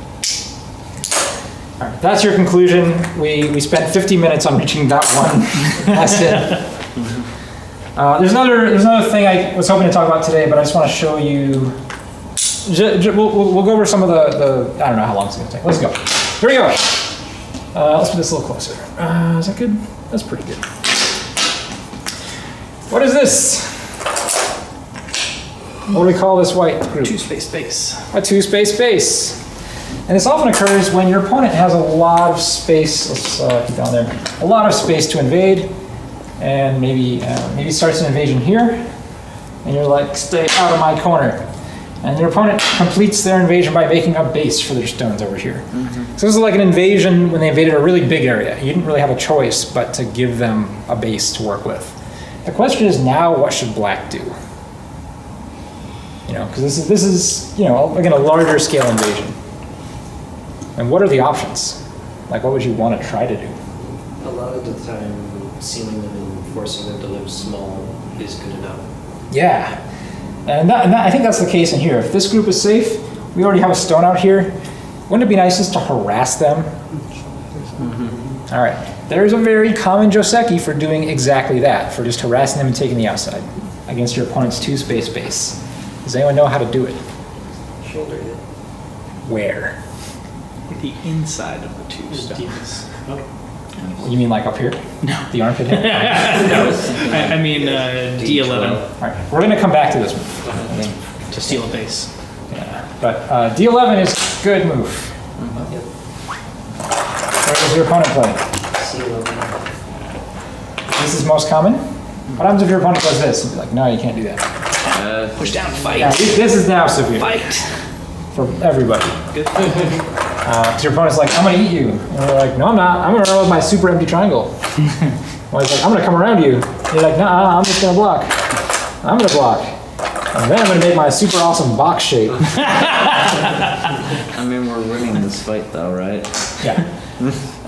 All right, that's your conclusion. We spent 50 minutes on reaching that one lesson. There's another thing I was hoping to talk about today, but I just want to show you. We'll go over some of the. I don't know how long it's going to take. Let's go. Here we go. Let's put this a little closer. Is that good? That's pretty good. What is this? What do we call this white group? 2-space base. A 2-space base. And this often occurs when your opponent has a lot of space, let's keep down there, a lot of space to invade, and maybe starts an invasion here, and you're like, stay out of my corner. And your opponent completes their invasion by making a base for their stones over here. So this is like an invasion when they invaded a really big area. You didn't really have a choice but to give them a base to work with. The question is now, what should black do? You know, because this is, you know, again, a larger scale invasion. And what are the options? Like, what would you want to try to do? A lot of the time, sealing them and forcing them to live small is good enough. Yeah. And I think that's the case in here. If this group is safe, we already have a stone out here. Wouldn't it be nice just to harass them? All right. There's a very common Joseki for doing exactly that, for just harassing them and taking the outside against your opponent's 2-space base. Does anyone know how to do it? Shoulder it. Where? The inside of the 2 stones. You mean like up here? No. The armpit here? I mean D11 All right. We're going to come back to this one. to steal a base. Yeah. But D11 is good move. Yep. Where does your opponent play? Seal them. This is most common. What happens if your opponent does this? You'll be like, no, you can't do that. Push down, fight. Yeah, this is now severe Fight. for everybody. Good. Because your opponent's like, I'm gonna eat you. And you're like, no, I'm not. I'm gonna run with my super empty triangle. White's like, I'm gonna come around you. And you're like, nah, I'm just gonna block. I'm gonna block. And then I'm gonna make my super awesome box shape. I mean, we're winning this fight though, right? Yeah.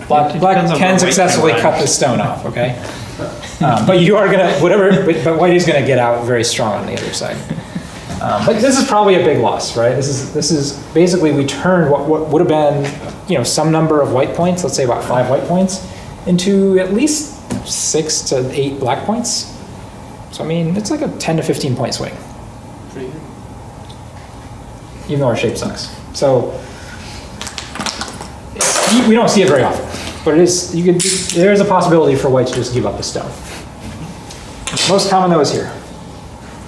Black depends on can where successfully white can cut this stone off, okay? But you are gonna, but white is gonna get out very strong on the other side. But this is probably a big loss, right? This is basically we turned what would have been, some number of white points, let's say about 5 white points, into at least 6 to 8 black points. So I mean, it's like a 10 to 15 point swing, Pretty good. even though our shape sucks. So we don't see it very often, but there is a possibility for white to just give up the stone. Most common though is here.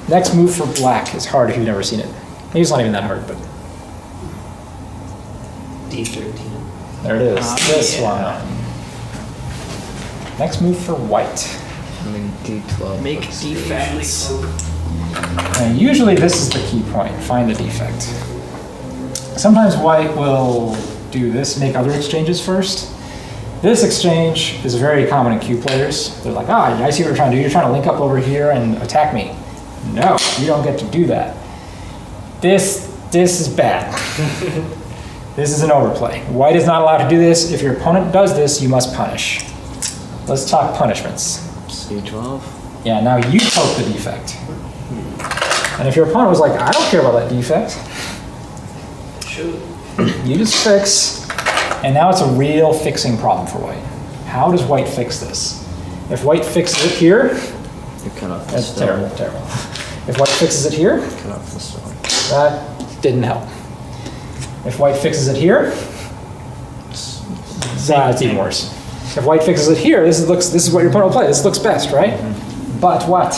Next move for black is hard if you've never seen it. Maybe it's not even that hard, but D13. there it is. This yeah. one. Next move for white. I mean, D12. Make looks- defects. And usually this is the key point, find the defect. Sometimes white will do this, make other exchanges first. This exchange is very common in Q players. They're like, I see what you're trying to do. You're trying to link up over here and attack me. No, you don't get to do that. This is bad. This is an overplay. White is not allowed to do this. If your opponent does this, you must punish. Let's talk punishments. C12. Yeah, now you poke the defect. And if your opponent was like, I don't care about that defect, Shoot. you just fix. And now it's a real fixing problem for white. How does white fix this? If white fixes it here, You cut off the that's stone. terrible, terrible. If white fixes it here, Cut off the stone. that didn't help. If white fixes it here, it's even worse. If white fixes it here, this is what your opponent will play. This looks best, right? But what?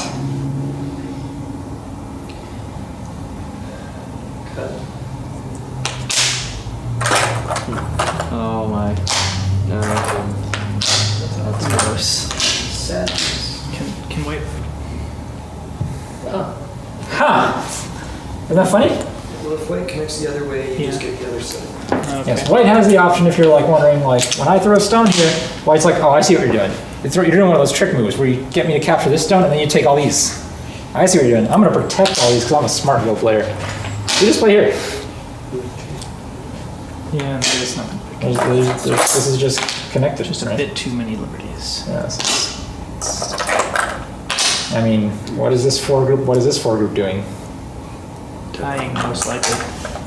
Cut. Oh my. No, that's worse. Sad. Can white? Ah. Ha! Isn't that funny? Well, if white connects the other way, you just get the other side. Okay. Yes, white has the option if you're like wondering, like, when I throw a stone here, white's like, oh, I see what you're doing. You're doing one of those trick moves where you get me to capture this stone and then you take all these. I see what you're doing. I'm going to protect all these because I'm a smart Go player. You just play here. Yeah, there's nothing. This is just connected. Just a right? bit too many liberties. Yes. I mean, what is this four group doing? Dying, most likely.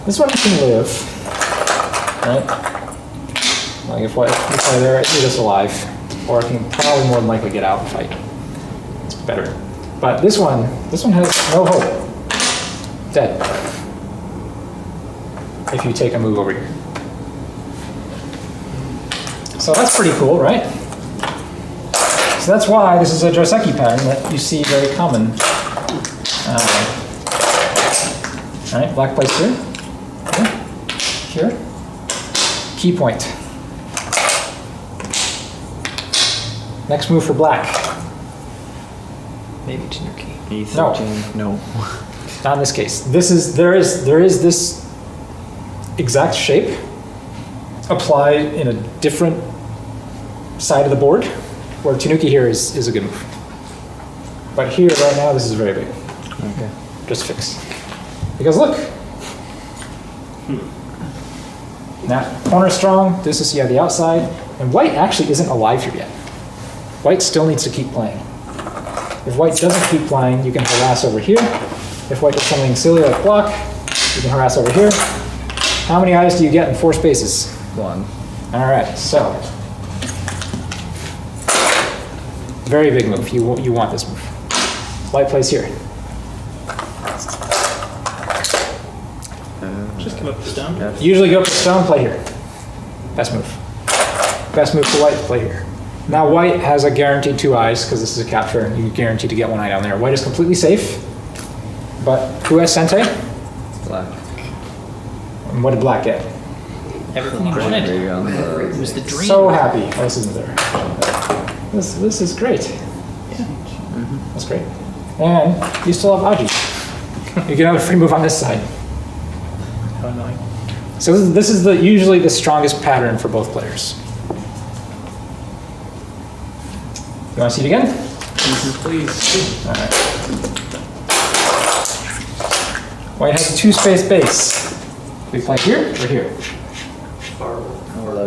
This one can live, right? Like if you play there, you're just alive, or it can probably more than likely get out and fight. It's better. But this one has no hope. Dead. If you take a move over here. So that's pretty cool, right? So that's why this is a Joseki pattern that you see very common. All right, black plays here. Here. Key point. Next move for black. Maybe Tanuki. E13. No. Not in this case. There is this exact shape applied in a different side of the board, where Tanuki here is a good move. But here, right now, this is very big. Okay. Just fix. Because look. Now, corner strong, this is the outside, and white actually isn't alive here yet. White still needs to keep playing. If white doesn't keep playing, you can harass over here. If white does something silly like block, you can harass over here. How many eyes do you get in 4 spaces? 1. All right, so. Very big move, you want this move. White plays here. Just give up the stone. Usually go for stone, play here. Best move. Best move for white, play here. Now white has a guaranteed 2 eyes, because this is a capture, and you guarantee to get 1 eye down there. White is completely safe, but who has Sente? Black. And what did black get? Everything you wanted. It was the dream. So happy. Oh, this isn't there. This is great. Yeah. That's great. And you still have Aji. You get another free move on this side. How annoying. So this is usually the strongest pattern for both players. You want to see it again? Please. All right. White has a 2-space base. We play here or here?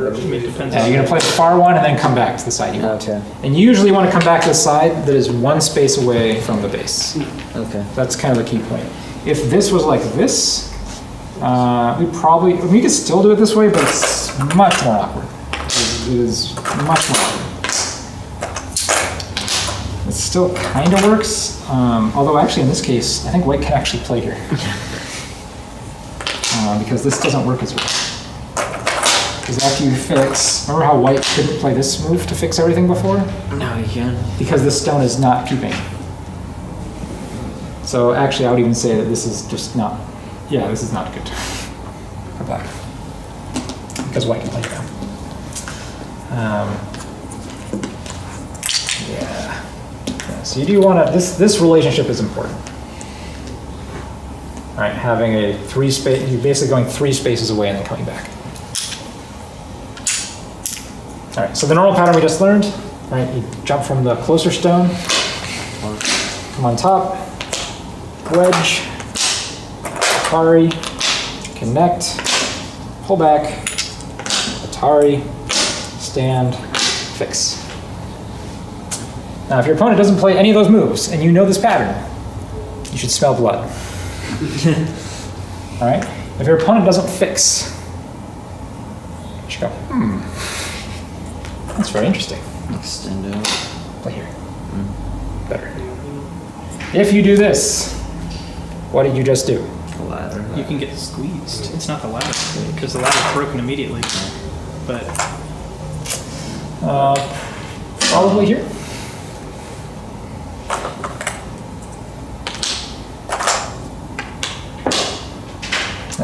It depends Yeah, on you're gonna play the far one and then come back to the side you want. Okay. And you usually want to come back to the side that is 1 space away from the base. Okay. That's kind of the key point. If this was like this, we could still do it this way, but it's much more awkward. It is much more awkward. It still kind of works, although actually in this case, I think white can actually play here. Because this doesn't work as well. Because after you fix, remember how white couldn't play this move to fix everything before? Now you can. Because this stone is not peeping. So actually, I would even say that this is just not, yeah, this is not good for black. Because white can play now. Yeah. So you do want to, this relationship is important. All right, having a 3 space, you're basically going 3 spaces away and then coming back. All right, so the normal pattern we just learned, right? You jump from the closer stone, come on top, wedge, Atari, connect, pull back, Atari, stand, fix. Now, if your opponent doesn't play any of those moves and you know this pattern, you should smell blood. All right? If your opponent doesn't fix, you should go, that's very interesting. Extend out. Play here. Better. If you do this, what did you just do? The ladder. You can get squeezed. It's not the ladder, because the ladder's broken immediately. But Probably here.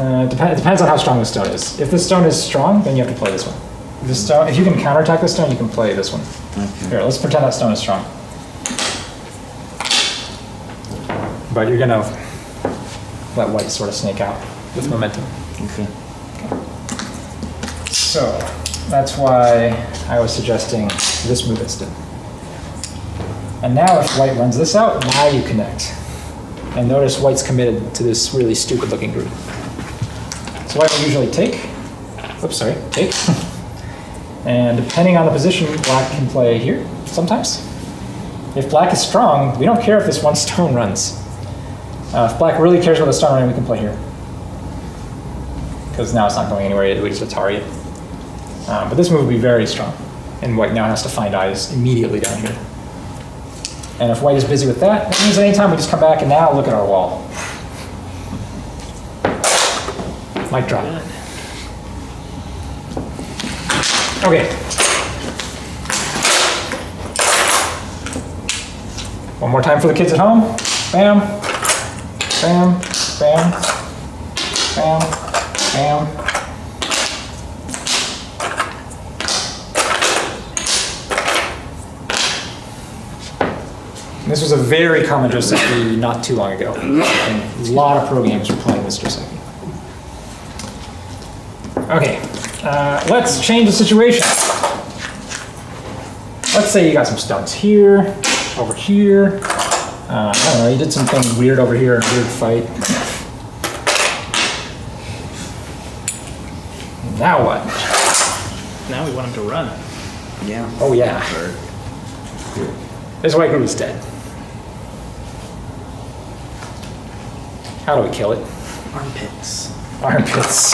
It depends on how strong the stone is. If the stone is strong, then you have to play this one. If you can counterattack the stone, you can play this one. Okay. Here, let's pretend that stone is strong. But you're gonna let white sort of snake out with momentum. Okay. So that's why I was suggesting this move instead. And now if white runs this out, now you connect. And notice white's committed to this really stupid looking group. So white will usually take. Oops, sorry, take. And depending on the position, black can play here sometimes. If black is strong, we don't care if this one stone runs. If black really cares about the stone running, we can play here. Because now it's not going anywhere, we just Atari it. But this move would be very strong. And white now has to find eyes immediately down here. And if white is busy with that, that means at any time we just come back and now look at our wall. Mic drop. Okay. One more time for the kids at home. Bam, bam, bam, bam, bam. This was a very common Joseki not too long ago. And a lot of pro games were playing this Joseki. Okay, let's change the situation. Let's say you got some stones here, over here. I don't know, you did something weird over here, a weird fight. Now what? now we want him to run. Yeah. Oh yeah. This white group is dead. How do we kill it? Armpits. Armpits.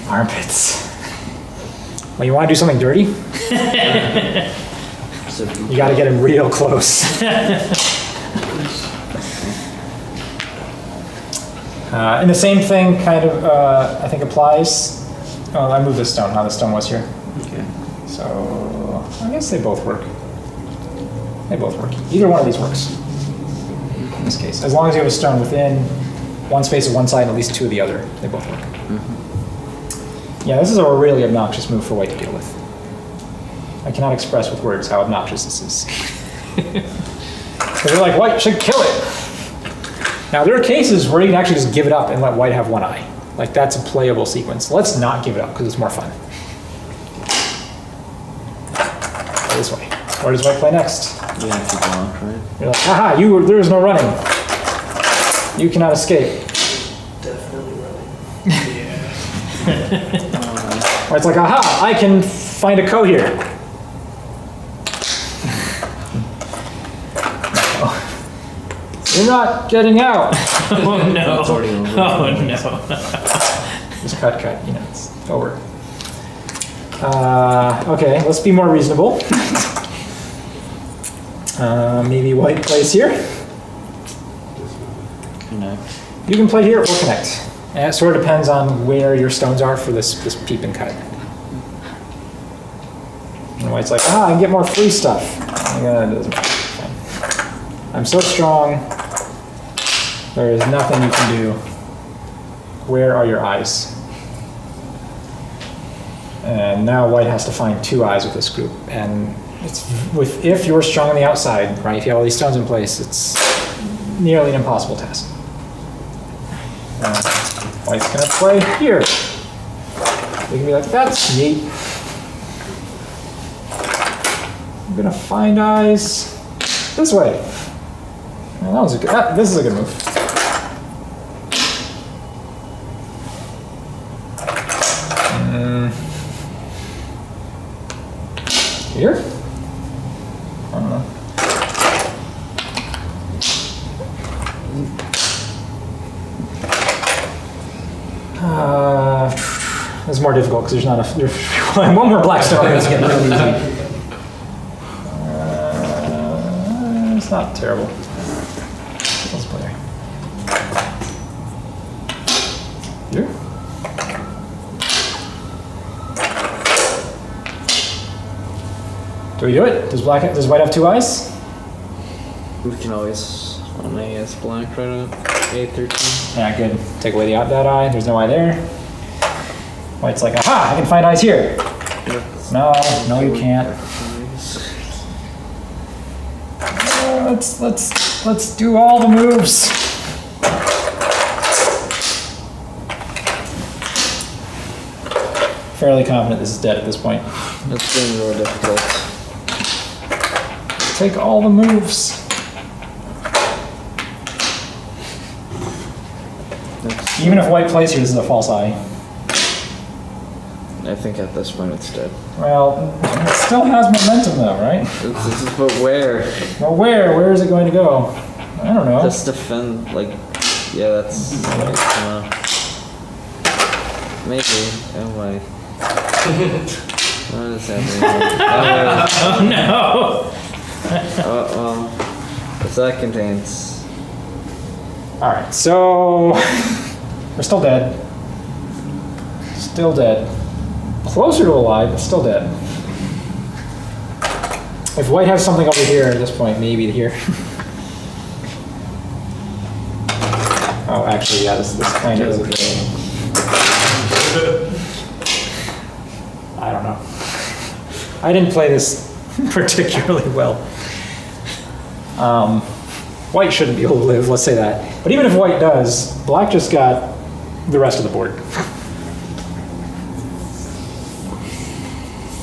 Armpits. Well, you want to do something dirty? So You got to get him real close. And the same thing kind of, I think, applies. Oh, I moved this stone, how the stone was here. Okay. So I guess they both work. They both work. Either one of these works in this case. As long as you have a stone within 1 space of one side and at least 2 of the other, they both work. Yeah, this is a really obnoxious move for white to deal with. I cannot express with words how obnoxious this is. Because they're like, white should kill it. Now, there are cases where you can actually just give it up and let white have one eye. Like that's a playable sequence. Let's not give it up because it's more fun. Go this way. Where does white play next? You have to block, right? You're like, haha, there is no running. You cannot escape. Definitely running. Or it's like, aha, I can find a co here. You're not getting out. Oh no. It's already over. Oh no. Just cut, you know, it's over. Okay, let's be more reasonable. Maybe white plays here. Connect. You can play here or connect. And it sort of depends on where your stones are for this peep and cut. And white's like, I can get more free stuff. Yeah, it doesn't matter. Fine. I'm so strong. There is nothing you can do. Where are your eyes? And now white has to find 2 eyes with this group. And it's if you're strong on the outside, right? If you have all these stones in place, it's nearly an impossible task. White's gonna play here. You can be like, that's neat. I'm gonna find eyes this way. Well, that was a good. This is a good move. Here? I don't know. It's more difficult because there's not there's one more black stone. It's getting really easy. It's not terrible. Let's play there. Here? Do we do it? Does white have 2 eyes? We can always only as black right at A13. Yeah, good. Take away that eye. There's no eye there. White's like, aha! I can find eyes here. No, you can't. Let's do all the moves. Fairly confident this is dead at this point. It's getting more difficult. Take all the moves. Even if white plays here, this is a false eye. I think at this point it's dead. Well, it still has momentum though, right? This is, but where? Well, where is it going to go? I don't know. Just defend, like, yeah, that's, maybe, oh my. What is happening? Oh no. Well, that contains. All right, so we're still dead. Still dead. Closer to alive, but still dead. If white has something over here at this point, maybe here. Oh, actually, yeah, this kind of is a thing. I don't know. I didn't play this particularly well. White shouldn't be able to live, let's say that. But even if white does, black just got the rest of the board.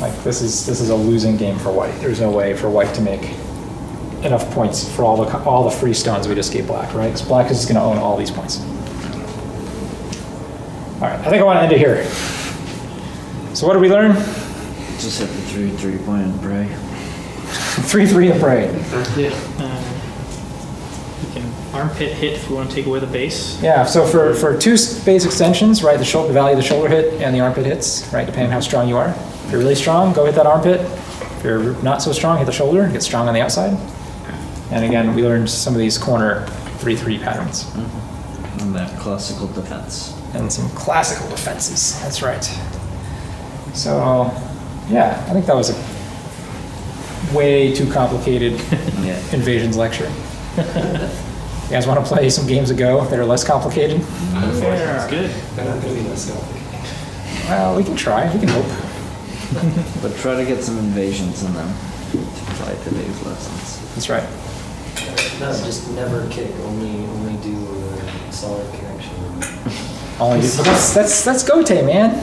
Like this is a losing game for white. There's no way for white to make enough points for all the free stones we just gave black, right? Because black is just going to own all these points. All right, I think I want to end it here. So what did we learn? Just hit the 3-point and pray. 3-3 and pray. Yeah. You can armpit hit if we want to take away the base. Yeah. So for 2 base extensions, right, the value of the shoulder hit and the armpit hits, right, depending on how strong you are. If you're really strong, go hit that armpit. If you're not so strong, hit the shoulder. Get strong on the outside. And again, we learned some of these corner 3-3 patterns. Mm-hmm. And that classical defense. And some classical defenses. That's right. So, yeah, I think that was a way too complicated invasions lecture. You guys want to play some games of Go that are less complicated? That's good. They're not going to be less complicated. Well, we can try. We can hope. But try to get some invasions in them to apply today's lessons. That's right. No, just never kick. Only do solid connection. Only but that's Gote, man.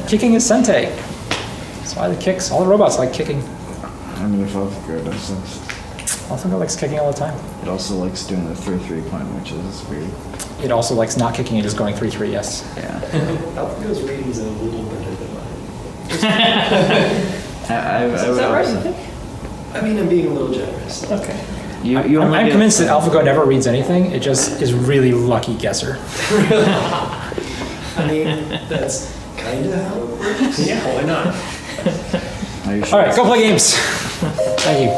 Kicking is Sente. That's why the kicks. All the robots like kicking. I mean, if AlphaGo does this. AlphaGo likes kicking all the time. It also likes doing the 3-3 point, which is weird. It also likes not kicking and just going 3-3. Yes. Yeah. AlphaGo's readings are a little better than mine. I Is would that right? also- I mean, I'm being a little generous. Okay. You I'm only get- convinced that AlphaGo never reads anything. It just is really lucky guesser. I mean, that's kind of how it works. Yeah, why not? Are you All sure? right, go play games. Thank you.